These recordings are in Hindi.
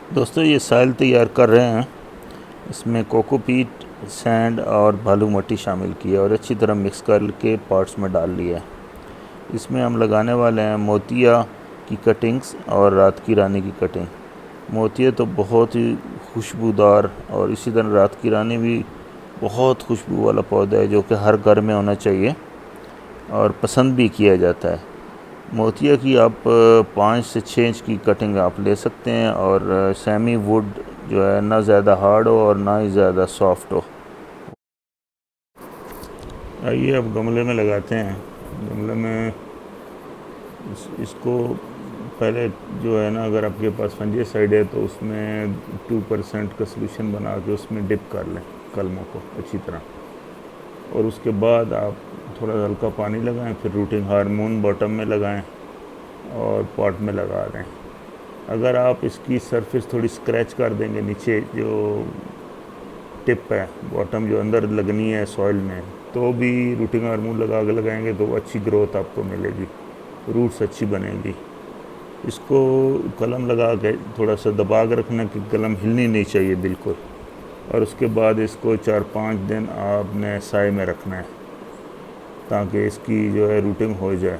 दोस्तों ये साइल तैयार कर रहे हैं। इसमें कोकोपीट, सैंड और बालू मट्टी शामिल की है और अच्छी तरह मिक्स करके पॉट्स में डाल लिया है। इसमें हम लगाने वाले हैं मोतिया की कटिंग्स और रात की रानी की कटिंग। मोतिया तो बहुत ही खुशबूदार और इसी तरह रात की रानी भी बहुत खुशबू वाला पौधा है जो कि हर घर में होना चाहिए और पसंद भी किया जाता है। मोतिया की आप 5 से 6 इंच की कटिंग आप ले सकते हैं और सेमी वुड जो है ना ज़्यादा हार्ड हो और ना ही ज़्यादा सॉफ्ट हो। आइए अब गमले में लगाते हैं। गमले में इसको पहले जो है ना, अगर आपके पास फंजीसाइड है तो उसमें 2% का सोल्यूशन बना के उसमें डिप कर लें कलमों को अच्छी तरह, और उसके बाद आप थोड़ा हल्का पानी लगाएं, फिर रूटिंग हार्मोन बॉटम में लगाएं और पॉट में लगा दें। अगर आप इसकी सरफेस थोड़ी स्क्रैच कर देंगे, नीचे जो टिप है बॉटम जो अंदर लगनी है सॉइल में, तो भी रूटिंग हार्मोन लगा के लगाएंगे तो अच्छी ग्रोथ आपको मिलेगी, रूट्स अच्छी बनेगी। इसको कलम लगा के थोड़ा सा दबा के रखना कि कलम हिलनी नहीं चाहिए बिल्कुल, और उसके बाद इसको 4-5 दिन आपने साए में रखना है ताकि इसकी जो है रूटिंग हो जाए।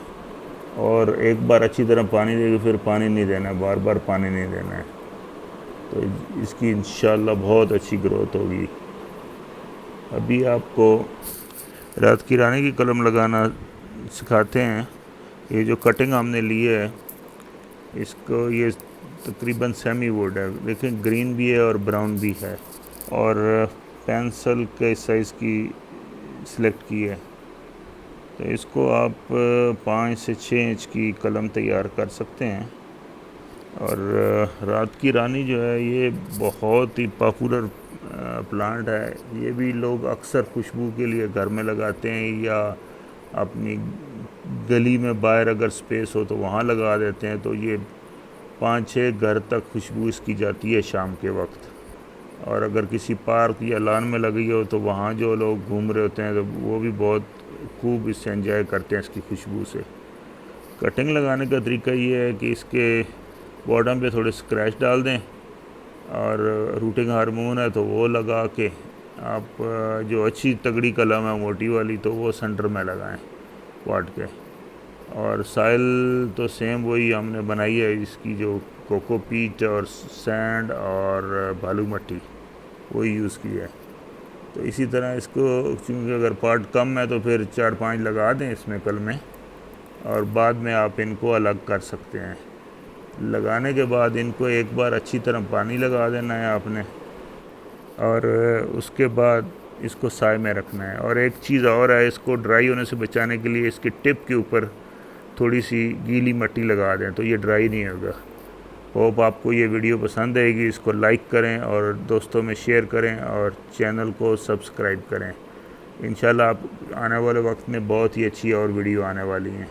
और एक बार अच्छी तरह पानी देके फिर पानी नहीं देना है, बार बार पानी नहीं देना है, तो इसकी इंशाल्लाह बहुत अच्छी ग्रोथ होगी। अभी आपको रात की रानी की कलम लगाना सिखाते हैं। ये जो कटिंग हमने ली है इसको, ये तकरीबन सेमी वुड है, देखिए ग्रीन भी है और ब्राउन भी है, और पेंसिल के साइज़ की सिलेक्ट की है। तो इसको आप 5 से 6 इंच की कलम तैयार कर सकते हैं। और रात की रानी जो है ये बहुत ही पॉपुलर प्लांट है। ये भी लोग अक्सर खुशबू के लिए घर में लगाते हैं या अपनी गली में बाहर अगर स्पेस हो तो वहाँ लगा देते हैं। तो ये 5-6 घर तक खुशबू इसकी जाती है शाम के वक्त। और अगर किसी पार्क या लॉन में लगी हो तो वहाँ जो लोग घूम रहे होते हैं तो वो भी बहुत खूब इससे एंजॉय करते हैं इसकी खुशबू से। कटिंग लगाने का तरीका ये है कि इसके बॉटम पे थोड़े स्क्रैच डाल दें, और रूटिंग हार्मोन है तो वो लगा के आप जो अच्छी तगड़ी कलम है मोटी वाली तो वो सेंटर में लगाएं पॉट के। और साइल तो सेम वही हमने बनाई है, इसकी जो कोकोपीट और सैंड और बालू मट्टी वही यूज़ की है। तो इसी तरह इसको, क्योंकि अगर पॉट कम है तो फिर 4-5 लगा दें इसमें कल में, और बाद में आप इनको अलग कर सकते हैं। लगाने के बाद इनको एक बार अच्छी तरह पानी लगा देना है आपने, और उसके बाद इसको साए में रखना है। और एक चीज़ और है, इसको ड्राई होने से बचाने के लिए इसके टिप के ऊपर थोड़ी सी गीली मिट्टी लगा दें तो ये ड्राई नहीं होगा। होप आपको ये वीडियो पसंद आएगी। इसको लाइक करें और दोस्तों में शेयर करें और चैनल को सब्सक्राइब करें। इंशाल्लाह आप आने वाले वक्त में बहुत ही अच्छी और वीडियो आने वाली हैं।